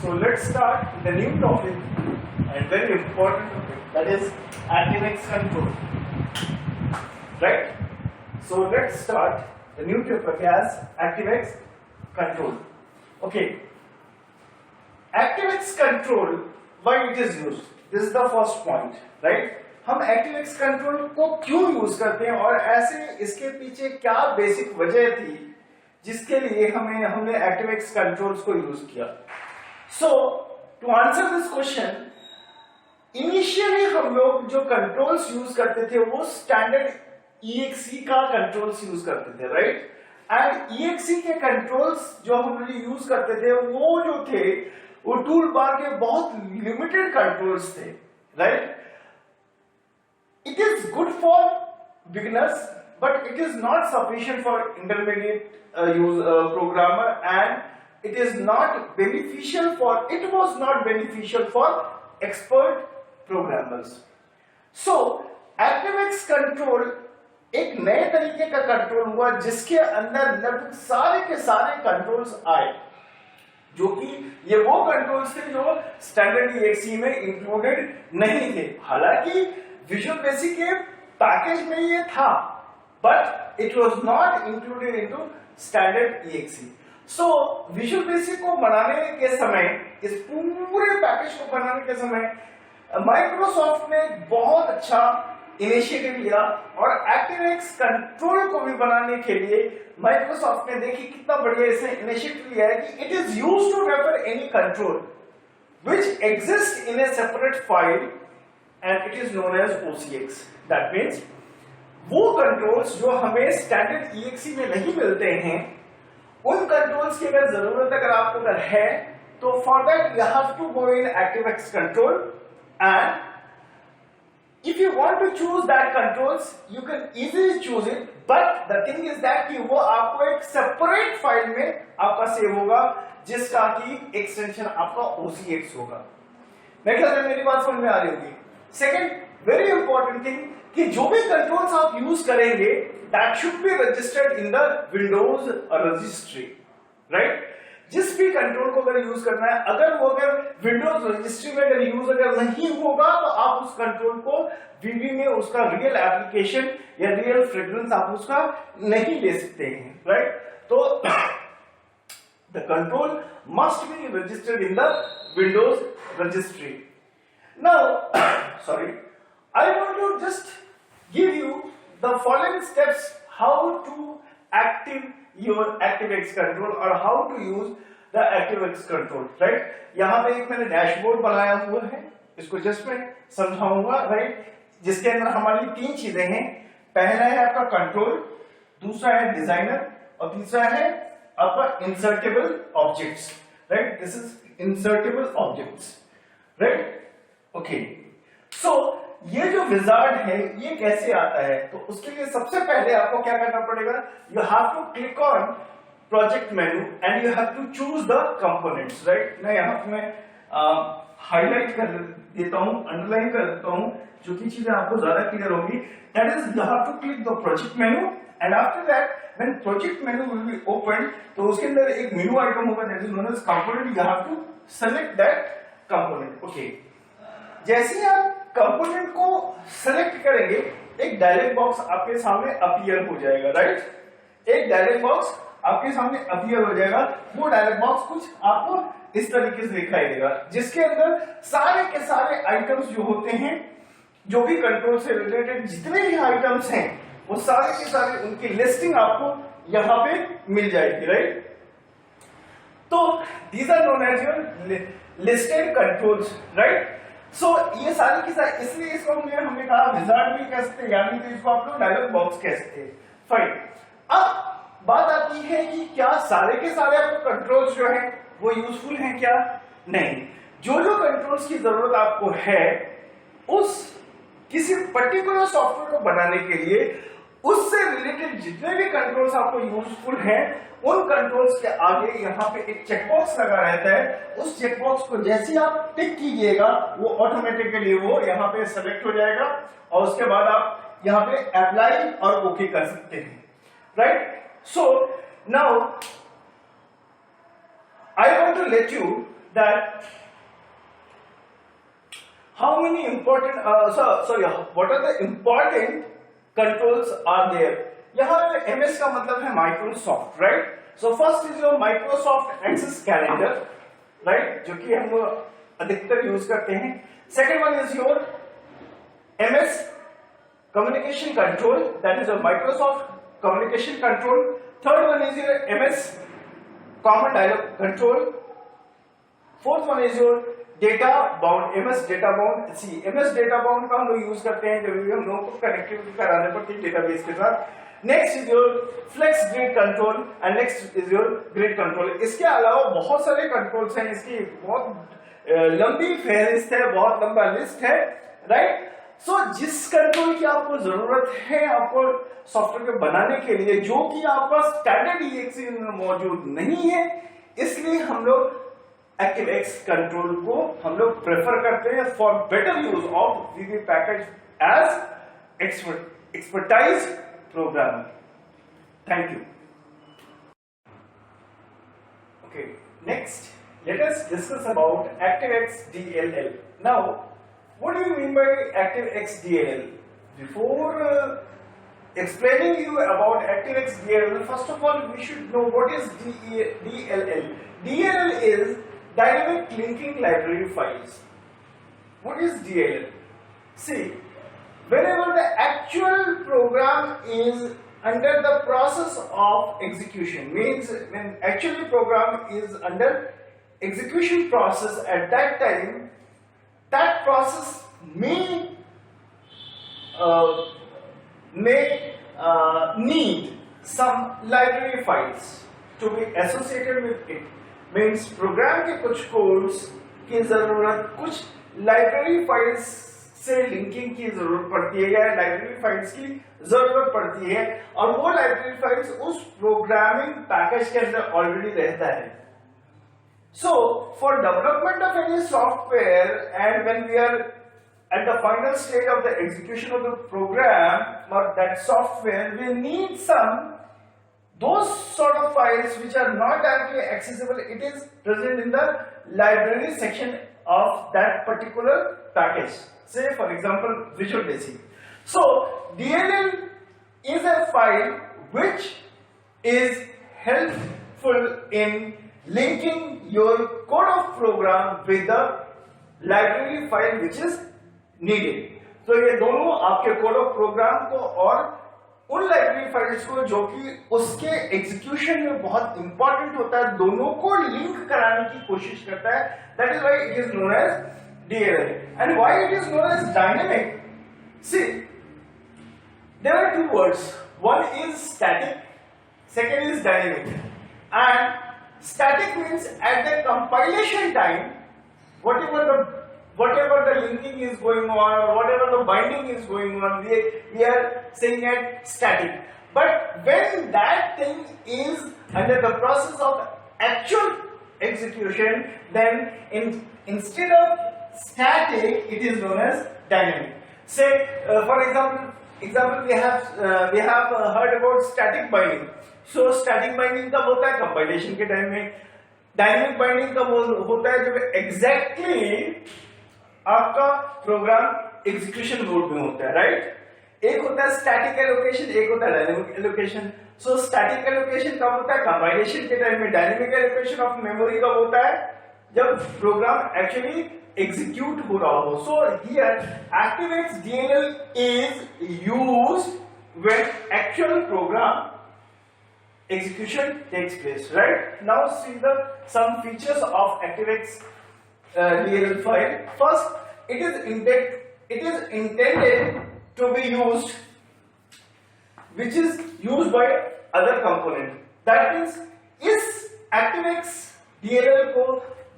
So let's start with the new topic and very important topic, that is ActiveX control. Right? So let's start the new topic as ActiveX control. Okay. ActiveX control, why it is used? This is the first point, right? हम ActiveX control को क्यों use करते हैं और ऐसे इसके पीछे क्या बेसिक वजह थी जिसके लिए हमने ActiveX controls को यूज किया. So to answer this question, initially हम लोग जो कंट्रोल्स यूज करते थे वो स्टैंडर्ड EXE का कंट्रोल्स यूज करते थे, राइट? एंड EXE के कंट्रोल्स जो हम लोग यूज करते थे वो जो थे वो टूल बार के बहुत लिमिटेड कंट्रोल्स थे, right? It is good for beginners but it is not sufficient for intermediate programmer, and it is not beneficial for, it was not beneficial for expert programmers. So ActiveX control एक नए तरीके का control हुआ जिसके अंदर लगभग सारे के सारे कंट्रोल्स आए, जो कि ये वो कंट्रोल्स थे जो स्टैंडर्ड EXE में इंक्लूडेड नहीं थे. हालांकि विजुअल बेसिक के पैकेज में ये था, but it was not included into standard EXE. So visual basic को बनाने के समय, इस पूरे पैकेज को बनाने के समय माइक्रोसॉफ्ट ने बहुत अच्छा इनिशिएटिव लिया और ActiveX कंट्रोल को भी बनाने के लिए माइक्रोसॉफ्ट ने देखी कितना बढ़िया इसने इनिशिएटिव लिया है कि it is used to refer any control which exist in a separate file and it is known as OCX. That means वो कंट्रोल्स जो हमें स्टैंडर्ड EXE में नहीं मिलते हैं, उन कंट्रोल्स की अगर जरूरत अगर है तो for that you have to go in ActiveX control, and if you want to choose that controls you can easily choose it, but the thing is that कि वो आपको एक सेपरेट फाइल में आपका सेव होगा जिसका की एक्सटेंशन आपका OCX होगा. मैं ख्याल में मेरी बात समझ में आ रही होगी. सेकंड वेरी इंपॉर्टेंट थिंग कि जो भी कंट्रोल्स आप यूज करेंगे that should be registered in the Windows registry, right? जिस भी कंट्रोल को अगर यूज करना है, अगर विंडोज रजिस्ट्री में अगर नहीं होगा तो आप उस कंट्रोल को वीबी में उसका रियल एप्लीकेशन या रियल फ्रेग्रेंस आप उसका नहीं ले सकते हैं, राइट? तो the control must be registered in the Windows registry. Now sorry, I want to just give you the following steps how to active your ActiveX control or how to use the ActiveX control, right? यहाँ पे एक मैंने dashboard बनाया हुआ है, इसको just मैं समझाऊंगा, राइट? जिसके अंदर हमारी तीन चीजें हैं. पहला है आपका कंट्रोल, दूसरा है डिजाइनर और तीसरा है आपका insertable objects, right? This is insertable objects, right? Okay, so ये जो विजार्ड है ये कैसे आता है? तो उसके लिए सबसे पहले आपको क्या करना पड़ेगा, you have to click on project menu and you have to choose the components, right? मैं यहाँ पे हाईलाइट कर देता हूँ, अंडरलाइन कर देता हूँ, जो की चीजें आपको ज्यादा क्लियर होंगी. That is you have to click the project menu and after that when project menu will be open, तो उसके अंदर एक मेनू आइटम होगा that is known as component. You have to select that component. Okay, जैसे ही आप component को select करेंगे एक डायलॉग बॉक्स आपके सामने अपीयर हो जाएगा, राइट? एक डायलॉग बॉक्स आपके सामने अपीयर हो जाएगा. वो डायलॉग बॉक्स कुछ आपको इस तरीके से दिखाई देगा जिसके अंदर सारे के सारे आइटम्स जो होते हैं, जो भी कंट्रोल से रिलेटेड जितने भी आइटम्स हैं वो सारे के सारे उनकी लिस्टिंग आपको यहां पे मिल जाएगी, राइट? तो these are known as your listed controls, right? So ये सारी की सारी, इसलिए इसको हमने कहा विजार्ड भी कह सकते हैं, यानी तो इसको आप लोग डायलॉग बॉक्स कह सकते हैं. फाइन. अब बात आती है कि क्या सारे के सारे आपको कंट्रोल्स जो हैं वो यूजफुल हैं क्या? नहीं. जो जो कंट्रोल्स की जरूरत आपको है उस किसी पर्टिकुलर सॉफ्टवेयर को बनाने के लिए उससे रिलेटेड जितने भी कंट्रोल्स आपको यूजफुल हैं उन कंट्रोल्स के आगे यहाँ पे एक चेकबॉक्स लगा रहता है. उस चेकबॉक्स को जैसे आप टिक कीजिएगा वो ऑटोमेटिकली वो यहाँ पे सेलेक्ट हो जाएगा और उसके बाद आप यहाँ पे अप्लाई और ओके कर सकते हैं, right? So now I want to let you that how many important what are the important controls are there. यहाँ MS का मतलब है Microsoft, right? So first is your Microsoft Access Calendar, right? जो कि हम अधिकतर यूज करते हैं. Second one is your MS Communication Control, that is your Microsoft Communication Control. Third one is your MS Common Dialog Control. Fourth one is your Data Bound, MS Data Bound. See, MS Data Bound का हम लोग use करते हैं जब भी हम लोगों को कनेक्टिविटी कराने पड़ती है डेटाबेस के साथ. Next is your flex grid control and next is your grid control. इसके अलावा बहुत सारे कंट्रोल्स हैं, इसकी बहुत लंबी फहरिस्त है, बहुत लंबा लिस्ट है, राइट? सो जिस कंट्रोल की आपको जरूरत है आपको सॉफ्टवेयर को बनाने के लिए, जो कि आपका स्टैंडर्ड EXE में मौजूद नहीं है, इसलिए हम लोग ActiveX कंट्रोल को हम लोग प्रेफर करते हैं for better use of VB package as expertise programming. Thank you. Okay, next let us discuss about ActiveX DLL. Now, what do you mean by ActiveX DLL? Before explaining you about ActiveX DLL, first of all we should know what is DLL. DLL is Dynamic Linking Library Files. What is DLL? See, whenever the actual program is under the process of execution, means when actually program is under execution process, at that time that process may need some library files to be associated with it. Means program के कुछ codes की जरूरत कुछ library files से linking की जरूरत पड़ती है या लाइब्रेरी फाइल्स की जरूरत पड़ती है, और वो लाइब्रेरी फाइल्स उस प्रोग्रामिंग पैकेज के अंदर ऑलरेडी रहता है. So for development of any software and when we are at the final stage of the execution of the program or that software, we need those sort of files which are not directly accessible. It is present in the library section of that particular package. Say for example Visual Basic. So DLL is a file which is helpful in linking your code of program with the library file which is needed. So ये दोनों आपके code of programme को और उन library files को जो कि उसके एग्जीक्यूशन में बहुत इंपॉर्टेंट होता है, दोनों को लिंक कराने की कोशिश करता है. That is why it is known as DLL. And why it is known as dynamic? See, there are two words. One is static, second is dynamic. And static means at the compilation time whatever the linking is going on or whatever the binding is going on, we are saying it static. But when that thing is under the process of actual execution, then instead of static it is known as dynamic. Say for example we have heard about static binding. So static binding कब होता है? Compilation के time में. Dynamic binding कब होता है? जब exactly आपका प्रोग्राम एग्जीक्यूशन मोड में होता है, राइट? एक होता है स्टैटिक एलोकेशन, एक होता है dynamic allocation. So static allocation कब होता है? कंपाइलेशन के टाइम में. डायनेमिक एलोकेशन ऑफ मेमोरी कब होता है? जब प्रोग्राम एक्चुअली एग्जीक्यूट हो रहा हो. So here ActiveX DLL is used when actual program execution takes place, right? Now see some features of ActiveX DLL file. First, it is intended to be used, which is used by other component. That means इस ActiveX DLL को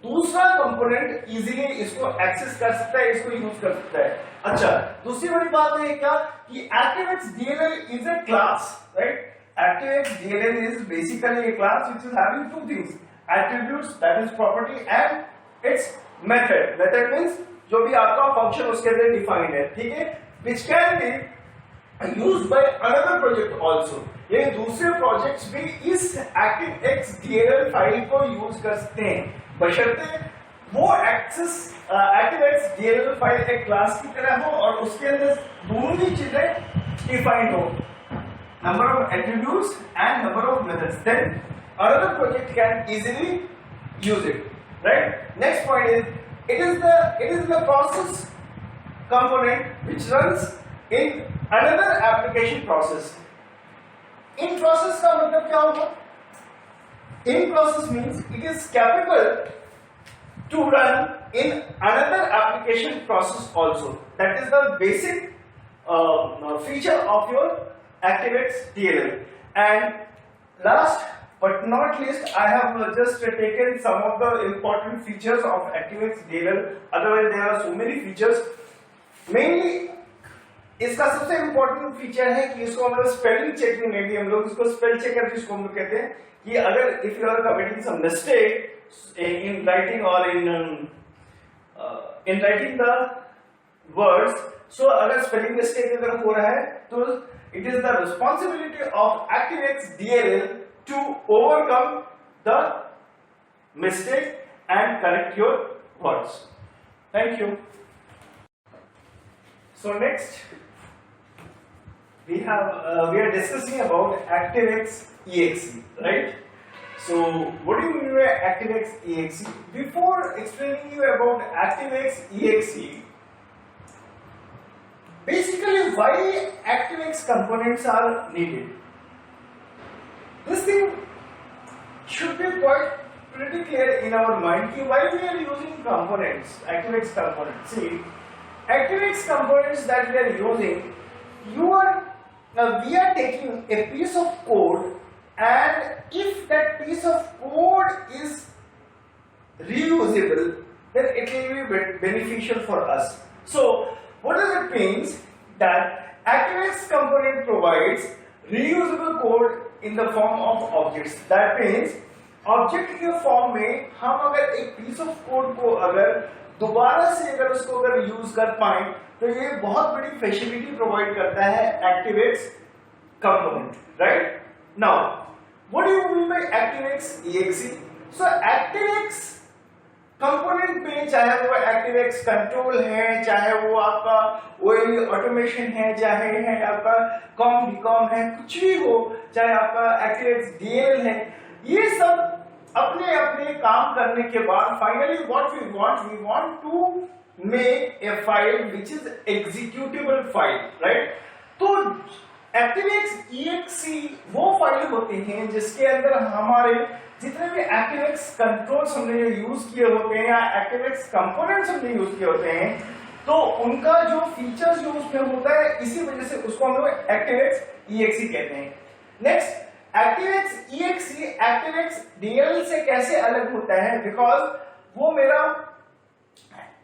दूसरा component easily इसको access कर सकता है, इसको use कर सकता है. अच्छा, दूसरी बड़ी बात है क्या कि ActiveX DLL is a class, right? ActiveX DLL is basically a class which is having two things: attributes, that is property, and its method. Method means जो भी आपका फंक्शन उसके अंदर डिफाइंड है, ठीक है, which can be used by another project also. ये दूसरे प्रोजेक्ट्स भी इस ActiveX DLL फाइल को यूज कर सकते हैं, बशर्ते वो ActiveX DLL फाइल एक क्लास की तरह हो और उसके अंदर दोनों ही चीजें डिफाइंड हो, number of attributes and number of methods, then another project can easily use it, right? Next point is it is the process component which runs in another application process. In process का मतलब क्या होगा? In process means it is capable to run in another application process also. That is the basic feature of your ActiveX DLL. And last but not least, I have just taken some of the important features of ActiveX DLL. Otherwise, there are so many features. Mainly, इसका सबसे important feature है कि इसको हम लोग spelling checking में भी हम लोग इसको स्पेल चेकर जिसको हम लोग कहते हैं कि अगर if you are committing some mistake in writing और in writing the words, so अगर स्पेलिंग मिस्टेक अगर हो रहा है तो it is the responsibility of ActiveX DLL to overcome the mistake and correct your words. Thank you. So next we are discussing about ActiveX EXE, right? So what do you mean by ActiveX EXE? Before explaining you about ActiveX EXE, basically why ActiveX components are needed. This thing should be quite pretty clear in our mind why we are using components, ActiveX components. See, ActiveX components that we are using, we are taking a piece of code, and if that piece of code is reusable, then it will be beneficial for us. So what does it mean? That ActiveX component provides reusable code in the form of objects. That means object के form में हम अगर एक piece of code को अगर दोबारा से अगर उसको अगर यूज कर पाए तो ये बहुत बड़ी फैसिलिटी प्रोवाइड करता है ActiveX component, right? Now, what do you mean by ActiveX EXE? So ActiveX component में चाहे वो ActiveX कंट्रोल है, चाहे वो आपका OLE ऑटोमेशन है, चाहे है आपका कॉम डिकॉम है, कुछ भी हो, चाहे आपका ActiveX DLL है, ये सब अपने अपने काम करने के बाद finally what we want to make a file which is executable file, right? तो ActiveX EXE वो फाइल होते हैं जिसके अंदर हमारे जितने भी ActiveX कंट्रोल्स हमने जो यूज किए होते हैं या ActiveX कंपोनेंट्स हमने यूज किए होते हैं, तो उनका जो फीचर्स जो उसमें होता है, इसी वजह से उसको हम लोग ActiveX EXE कहते हैं. Next, ActiveX EXE ActiveX DLL से कैसे अलग होता है? बिकॉज वो मेरा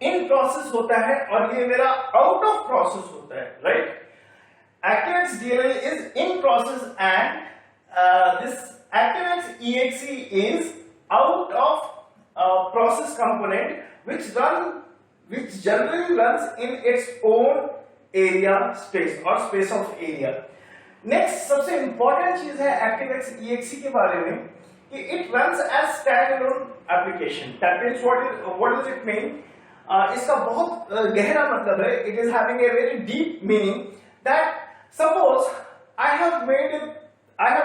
इन प्रोसेस होता है और ये मेरा आउट ऑफ प्रोसेस होता है, right? ActiveX DLL is in process and this ActiveX EXE is out of process component which generally runs in its own area space or space of area. Next सबसे important चीज है ActiveX EXE के बारे में कि it runs as standalone application. That means what does it mean? इसका बहुत गहरा मतलब है. It is having a very deep meaning that suppose I have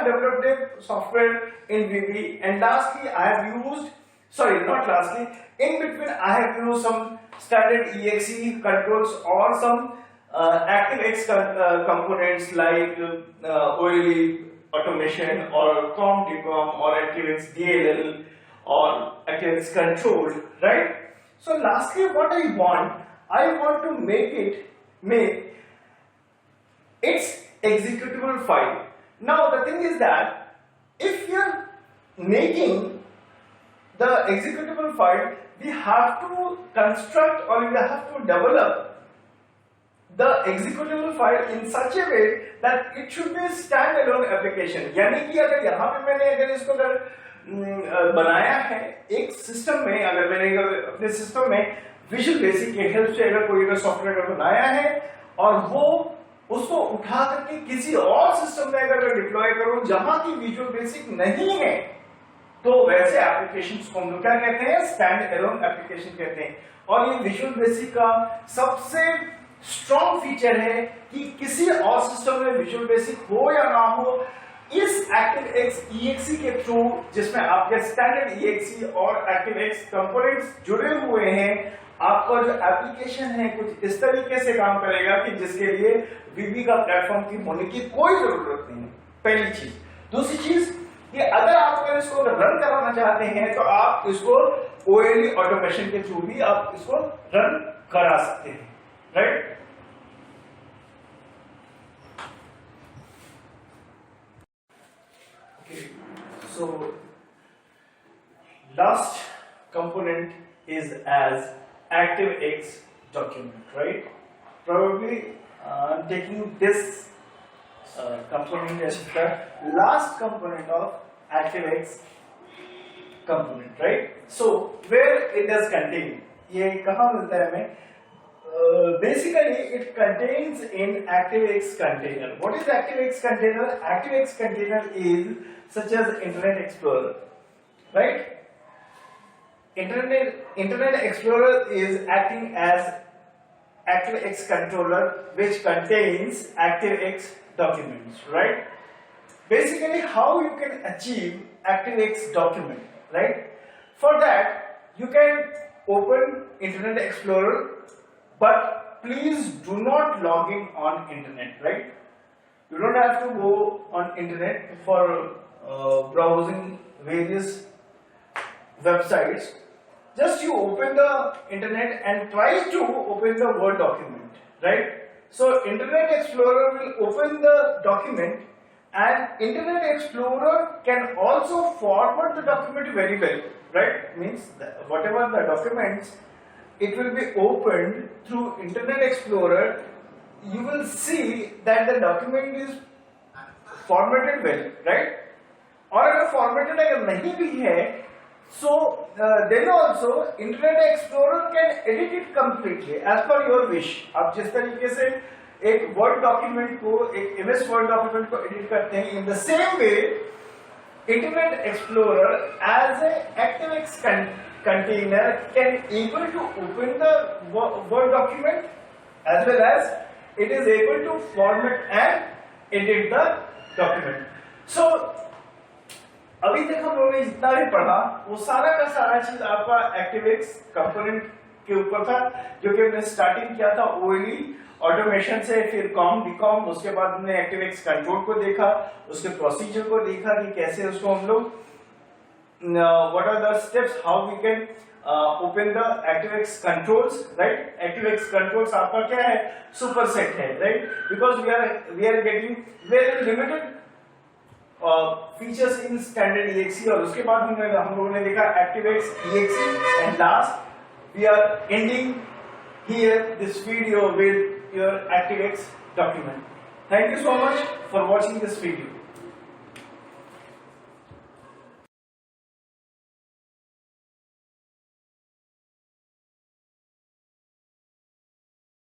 developed a software in VB and lastly I have used, sorry, not lastly, in between I have used some standard EXE controls or some ActiveX components like OLE automation or COM/DCOM or ActiveX DLL or ActiveX control, right? So lastly, what I want to make its executable file. Now the thing is that if you're making the executable file, we have to construct or we have to develop the executable file in such a way that it should be a standalone application. यानी कि अगर यहाँ पे मैंने अगर इसको अगर बनाया है एक सिस्टम में, अगर मैंने अपने सिस्टम में विजुअल बेसिक के हेल्प से अगर कोई अगर सॉफ्टवेयर अगर बनाया है और वो उसको उठा करके किसी और सिस्टम में अगर डिप्लॉय करूं जहां की विजुअल बेसिक नहीं है, तो वैसे एप्लीकेशंस को हम लोग क्या कहते हैं, स्टैंड एलोन एप्लीकेशन कहते हैं। और ये विजुअल बेसिक का सबसे स्ट्रॉन्ग फीचर है कि किसी और सिस्टम में विजुअल बेसिक हो या ना हो, इस ActiveX EXE के थ्रू, जिसमें आपके स्टैंडर्ड EXE और ActiveX कंपोनेंट्स जुड़े हुए हैं, आपका जो एप्लीकेशन है कुछ इस तरीके से काम करेगा कि जिसके लिए वीबी का प्लेटफॉर्म की होने की कोई जरूरत नहीं है, पहली चीज। दूसरी चीज कि अगर आप अगर इसको रन कराना चाहते हैं तो आप इसको OLE ऑटोमेशन के थ्रू भी आप इसको रन करा सकते हैं, right. So last component is as ActiveX document, right? Probably taking this component as the last component of ActiveX component, right? So where it does contain? ये कहाँ मिलता है हमें? Basically it contains in ActiveX container. What is ActiveX container? ActiveX container is such as Internet Explorer, right? Internet Explorer is acting as ActiveX controller which contains ActiveX documents, right? Basically how you can achieve ActiveX document, right? For that you can open Internet Explorer, but please do not log in on internet, right? You don't have to go on internet for browsing various websites. Just you open the internet and try to open the Word document, right? So Internet Explorer will open the document, and Internet Explorer can also format the document very well, right? Means that whatever the documents, it will be opened through Internet Explorer. You will see that the document is formatted well, right? और अगर formatted अगर नहीं भी है, so then also Internet Explorer can edit it completely as per your wish. आप जिस तरीके से एक Word document को, एक MS Word document को edit करते हैं, in the same way Internet Explorer as a ActiveX container can able to open the Word document as well as it is able to format and edit the document. So अभी तक हम लोगों ने जितना भी पढ़ा वो सारा का सारा चीज आपका ActiveX कंपोनेंट के ऊपर था, जो कि हमने स्टार्टिंग किया था OLE ऑटोमेशन से, फिर कॉम बीकॉम, उसके बाद हमने ActiveX कंट्रोल को देखा, उसके प्रोसीजर को देखा कि कैसे उसको हम लोग what are the steps how we can open the ActiveX controls, right? ActiveX controls आपका क्या है, superset है, right? Because we are getting very limited features in standard EXE, और उसके बाद हम लोगों ने देखा ActiveX EXE, and last we are ending here this video with your ActiveX document. Thank you so much for watching this video.